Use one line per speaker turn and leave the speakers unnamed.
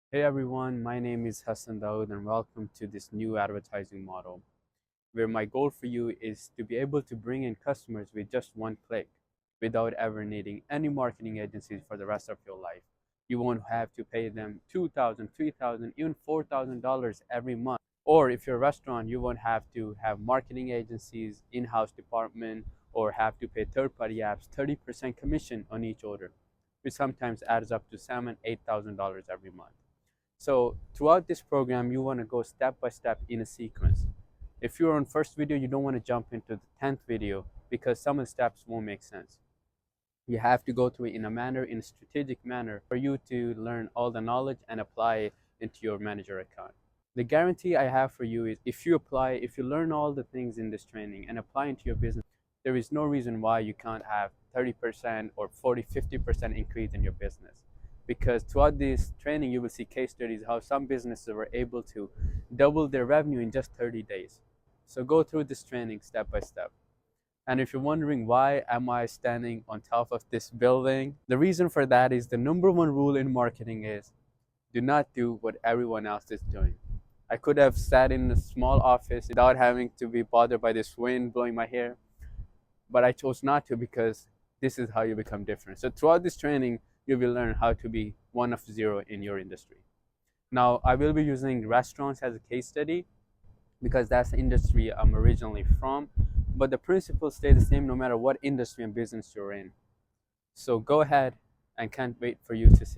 Hey everyone, my name is Hassan Daoud and welcome to this new advertising model where my goal for you is to be able to bring in customers with just one click without ever needing any marketing agencies for the rest of your life. You won't have to pay them $2,000, $3,000, even $4,000 every month. Or if you're a restaurant, you won't have to have marketing agencies, in-house department, or have to pay third-party apps 30% commission on each order, which sometimes adds up to $7,000, $8,000 every month. So throughout this program, you want to go step by step in a sequence. If you're on first video, you don't want to jump into the 10th video because some of the steps won't make sense. You have to go through it in a strategic manner for you to learn all the knowledge and apply it into your manager account. The guarantee I have for you is if you learn all the things in this training and apply into your business, there is no reason why you can't have 30% or 40, 50% increase in your business. Because throughout this training, you will see case studies how some businesses were able to double their revenue in just 30 days. So go through this training step by step. And if you're wondering why am I standing on top of this building, the reason for that is the number one rule in marketing is do not do what everyone else is doing. I could have sat in a small office without having to be bothered by this wind blowing my hair, but I chose not to because this is how you become different. So throughout this training, you will learn how to be one of zero in your industry. Now, I will be using restaurants as a case study because that's the industry I'm originally from, but the principles stay the same no matter what industry and business you're in. So go ahead and can't wait for you to see.